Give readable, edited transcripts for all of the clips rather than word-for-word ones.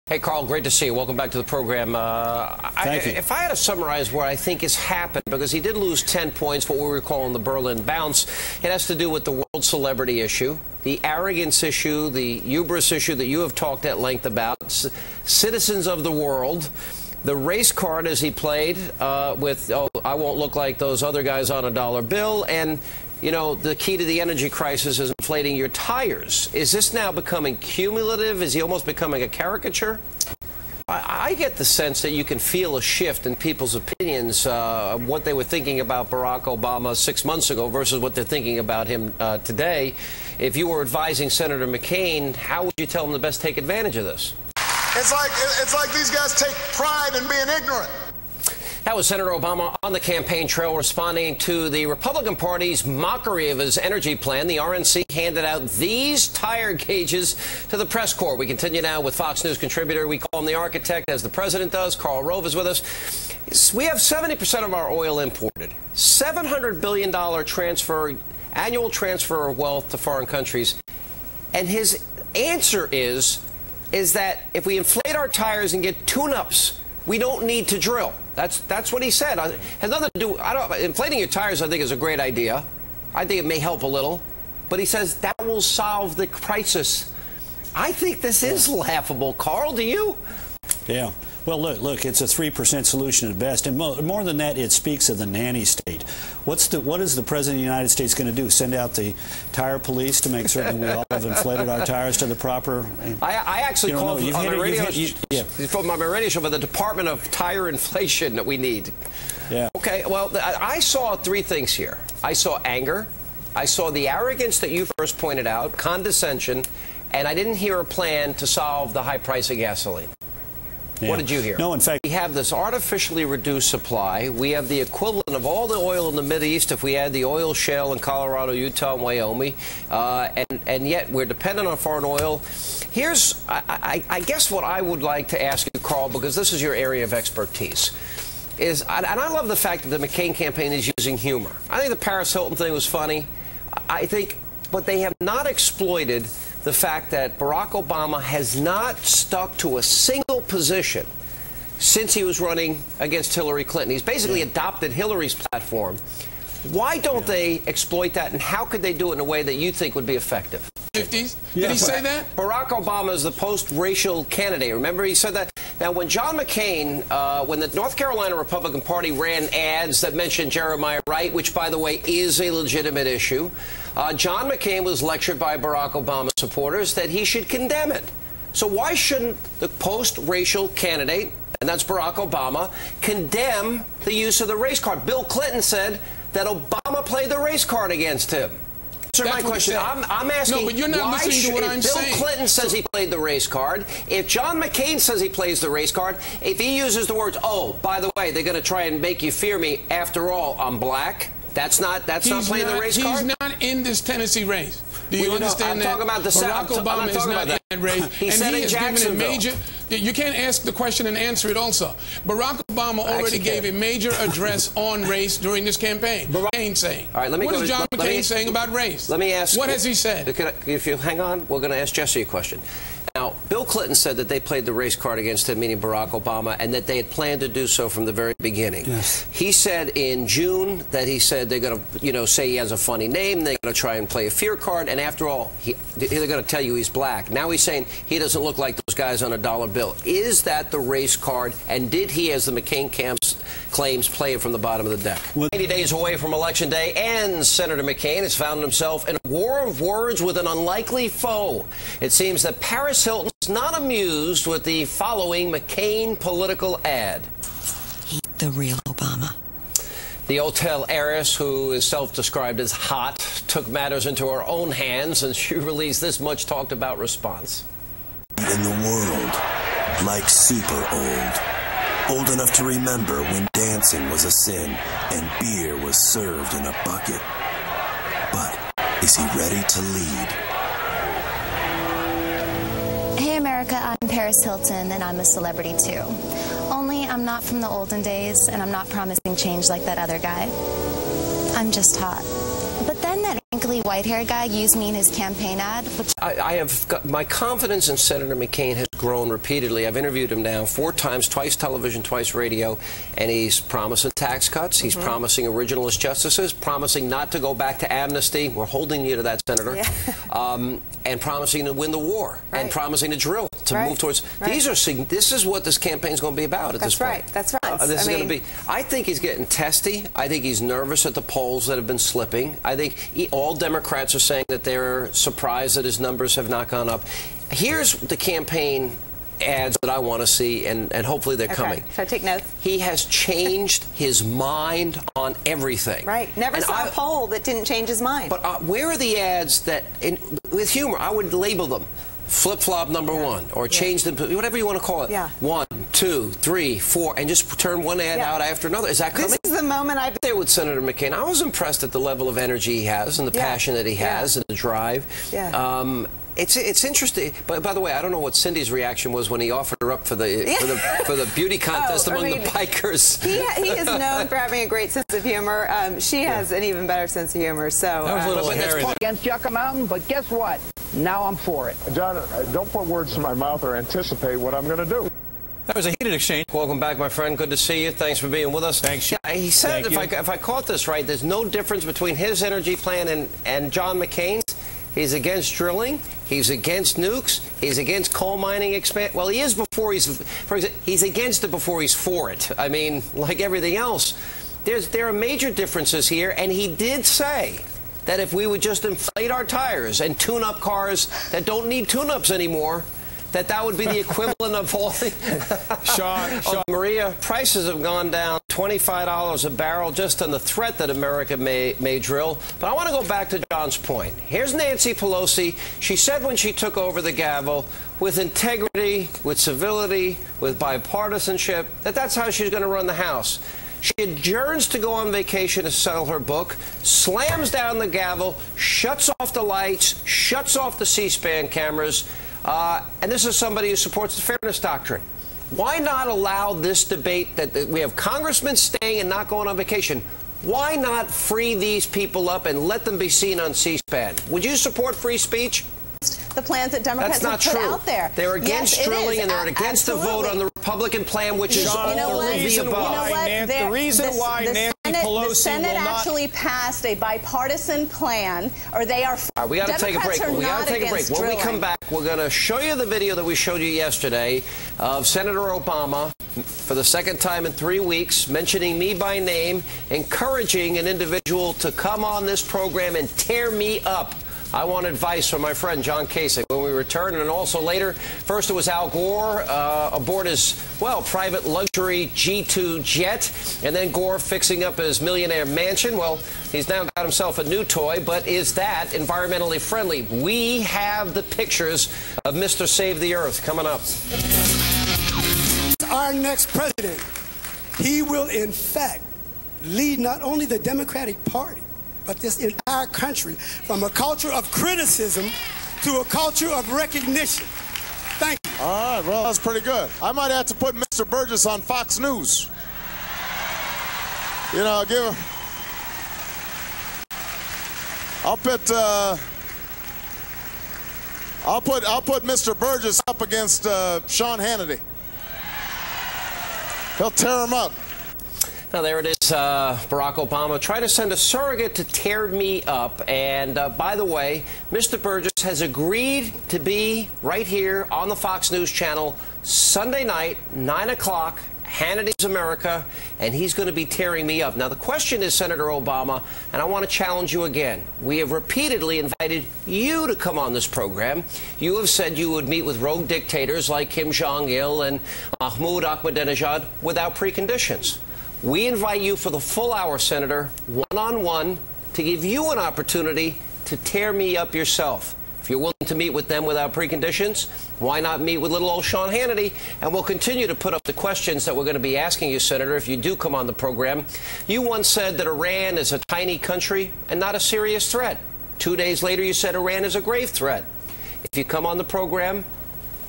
Hey, Carl, great to see you. Welcome back to the program. Thank you. If I had to summarize what I think has happened, because he did lose 10 points, what we were calling the Berlin bounce, it has to do with the world celebrity issue, the arrogance issue, the hubris issue that you have talked at length about, citizens of the world, the race card as he played with, oh, I won't look like those other guys on a dollar bill, and you know, the key to the energy crisis is inflating your tires. Is this now becoming cumulative? Is he almost becoming a caricature? I get the sense that you can feel a shift in people's opinions of what they were thinking about Barack Obama 6 months ago versus what they're thinking about him today. If you were advising Senator McCain, how would you tell him to best take advantage of this? It's like these guys take pride in being ignorant. That was Senator Obama on the campaign trail responding to the Republican Party's mockery of his energy plan. The RNC handed out these tire gauges to the press corps. We continue now with Fox News contributor, we call him the architect, as the president does. Karl Rove is with us. We have 70% of our oil imported. $700 billion annual transfer of wealth to foreign countries. And his answer is that if we inflate our tires and get tune-ups, we don't need to drill. That's what he said. It has nothing to do. Inflating your tires, I think, is a great idea. I think it may help a little, but he says that will solve the crisis. I think this is laughable. Carl, do you? Yeah. Well, look, it's a 3% solution at best, and more than that, it speaks of the nanny state. What is the President of the United States going to do? Send out the tire police to make certain we all have inflated our tires to the proper? I actually called on my radio show for the Department of Tire Inflation that we need. Yeah. Okay. Well, I saw three things here. I saw anger. I saw the arrogance that you first pointed out, condescension, and I didn't hear a plan to solve the high price of gasoline. Yeah. What did you hear? No, in fact, we have this artificially reduced supply. We have the equivalent of all the oil in the Mideast if we add the oil shale in Colorado, Utah, and Wyoming, and yet we're dependent on foreign oil. Here's, I guess, what I would like to ask you, Carl, because this is your area of expertise. And I love the fact that the McCain campaign is using humor. I think the Paris Hilton thing was funny. I think, but they have not exploited the fact that Barack Obama has not stuck to a single position since he was running against Hillary Clinton. He's basically adopted Hillary's platform. Why don't they exploit that, and how could they do it in a way that you think would be effective? 50s? Did he say that? Barack Obama is the post-racial candidate. Remember, he said that. Now, when John McCain, when the North Carolina Republican Party ran ads that mentioned Jeremiah Wright, which, by the way, is a legitimate issue, John McCain was lectured by Barack Obama supporters that he should condemn it. So why shouldn't the post-racial candidate, and that's Barack Obama, condemn the use of the race card? Bill Clinton said that Obama played the race card against him. Answer my question. I'm asking, no, but you're not listening to what I'm saying. Bill Clinton says he played the race card, if John McCain says he plays the race card, if he uses the words, oh, by the way, they're going to try and make you fear me, after all, I'm black, that's not playing the race card? He's not in this Tennessee race. Do you understand that? I'm talking about the Barack Obama is not in that race. He said in Jacksonville. You can't ask the question and answer it also. Barack Obama already gave a major address on race during this campaign. McCain saying. All right, what is John McCain saying about race? Let me ask. What has he said? If you hang on, we're going to ask Jesse a question. Now, Bill Clinton said that they played the race card against him, meaning Barack Obama, and that they had planned to do so from the very beginning. Yes. He said in June that he said they're going to, say he has a funny name, they're going to try and play a fear card, and after all, they're going to tell you he's black. Now he's saying he doesn't look like those guys on a dollar bill. Is that the race card, and did he, as the McCain camps claims, play it from the bottom of the deck? 80 days away from Election Day, and Senator McCain has found himself in a war of words with an unlikely foe. It seems that Paris Hilton is not amused with the following McCain political ad. He's the real Obama. The hotel heiress, who is self-described as hot, took matters into her own hands, and she released this much talked about response. In the world, like super old enough to remember when dancing was a sin and beer was served in a bucket. But is he ready to lead? Hey America, I'm Paris Hilton, and I'm a celebrity too. Only I'm not from the olden days, and I'm not promising change like that other guy. I'm just hot. But then that wrinkly white white-haired guy used me in his campaign ad. Which I have got, my confidence in Senator McCain has grown repeatedly. I've interviewed him now 4 times, twice television, twice radio, and he's promising tax cuts. He's promising originalist justices, promising not to go back to amnesty. We're holding you to that, Senator. Yeah. And promising to win the war, and promising to drill, to move towards. These are this is what this campaign is going to be about at this point. That's right. This is going to be. I think he's getting testy. I think he's nervous at the polls that have been slipping. I think all Democrats are saying that they're surprised that his numbers have not gone up. Here's the campaign ads that I want to see, and hopefully they're coming. Should I take notes? He has changed his mind on everything. Right. Never saw a poll that didn't change his mind. But where are the ads that, with humor, I would label them flip-flop number 1, or change them, whatever you want to call it. 1, 2, 3, 4, and just turn one ad out after another. Is that coming? This is the moment I've there with Senator McCain. I was impressed at the level of energy he has, and the passion that he has, and the drive. It's interesting. But by the way, I don't know what Cindy's reaction was when he offered her up for the beauty contest among the bikers. He is known for having a great sense of humor. She has an even better sense of humor. So that was a little hairy against Yucca Mountain, but guess what? Now I'm for it. John, don't put words in my mouth or anticipate what I'm going to do. That was a heated exchange. Welcome back, my friend. Good to see you. Thanks for being with us. Thanks. Yeah, he said, if I caught this right, there's no difference between his energy plan and John McCain's. He's against drilling. He's against nukes. He's against coal mining expand. Well, he is before he's against it before he's for it. I mean, like everything else, there are major differences here. And he did say that if we would just inflate our tires and tune up cars that don't need tune-ups anymore, that would be the equivalent of all the... Sean. Maria, prices have gone down $25 a barrel just on the threat that America may drill. But I want to go back to John's point. Here's Nancy Pelosi. She said when she took over the gavel, with integrity, with civility, with bipartisanship, that's how she's going to run the House. She adjourns to go on vacation to sell her book, slams down the gavel, shuts off the lights, shuts off the C-SPAN cameras, and this is somebody who supports the fairness doctrine. Why not allow this debate that we have congressmen staying and not going on vacation? Why not free these people up and let them be seen on C-SPAN? Would you support free speech? The plans that Democrats have put out there. They're against drilling, and they're against the vote on the Republican plan, which is all of the above. The reason why Nancy Pelosi the Senate will not actually passed a bipartisan plan, or they are. All right, we got to take a break. We got to take a break. When we come back, we're going to show you the video that we showed you yesterday of Senator Obama, for the second time in 3 weeks, mentioning me by name, encouraging an individual to come on this program and tear me up. I want advice from my friend John Kasich when we return. And also later, first it was Al Gore aboard his, well, private luxury G2 jet. And then Gore fixing up his millionaire mansion. Well, he's now got himself a new toy. But is that environmentally friendly? We have the pictures of Mr. Save the Earth coming up. Our next president, he will, in fact, lead not only the Democratic Party, but this entire country from a culture of criticism to a culture of recognition. Thank you. All right, well, that's pretty good. I might have to put Mr. Burgess on Fox News. You know, give him... I'll put Mr. Burgess up against Sean Hannity. He'll tear him up. Now, there it is, Barack Obama trying to send a surrogate to tear me up. And by the way, Mr. Burgess has agreed to be right here on the Fox News channel Sunday night, 9 o'clock, Hannity's America, and he's going to be tearing me up. Now, the question is, Senator Obama, and I want to challenge you again. We have repeatedly invited you to come on this program. You have said you would meet with rogue dictators like Kim Jong-il and Mahmoud Ahmadinejad without preconditions. We invite you for the full hour, Senator, one-on-one, to give you an opportunity to tear me up yourself. If you're willing to meet with them without preconditions, why not meet with little old Sean Hannity? And we'll continue to put up the questions that we're going to be asking you, Senator, if you do come on the program. You once said that Iran is a tiny country and not a serious threat. 2 days later, you said Iran is a grave threat. If you come on the program,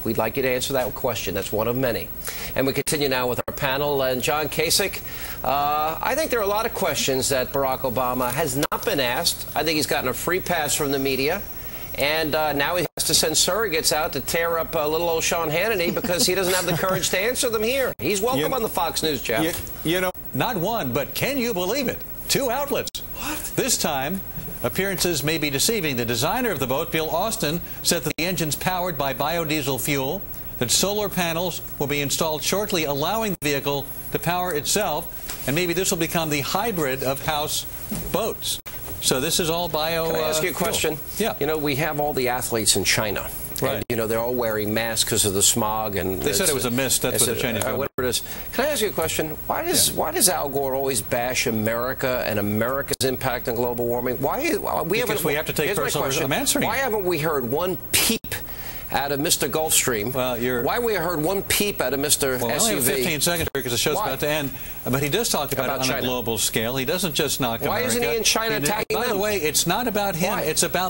We'd like you to answer that question. That's one of many. And we continue now with our panel. And John Kasich, I think there are a lot of questions that Barack Obama has not been asked. I think he's gotten a free pass from the media. And now he has to send surrogates out to tear up little old Sean Hannity because he doesn't have the courage to answer them here. He's welcome on the Fox News channel. You know, not one, but can you believe it? 2 outlets. What? This time, appearances may be deceiving. The designer of the boat, Bill Austin, said that the engine's powered by biodiesel fuel, that solar panels will be installed shortly, allowing the vehicle to power itself, and maybe this will become the hybrid of house boats. So this is all bio. Can I ask you a question? Yeah. You know, we have all the athletes in China. Right. And, you know, they're all wearing masks because of the smog. And they said it was a mist. That's what the Chinese whatever it is. Can I ask you a question? Why does Al Gore always bash America and America's impact on global warming? Because we have to take personal risk. I'm answering. Why haven't we heard one peep out of Mr. Gulfstream? Well, why we heard one peep out of Mr. Well, SUV? I only have 15 seconds here because the show's about to end. But he does talk about it on China. A global scale. He doesn't just knock America. Why isn't he in China attacking By them? the way, it's not about him. Why? It's about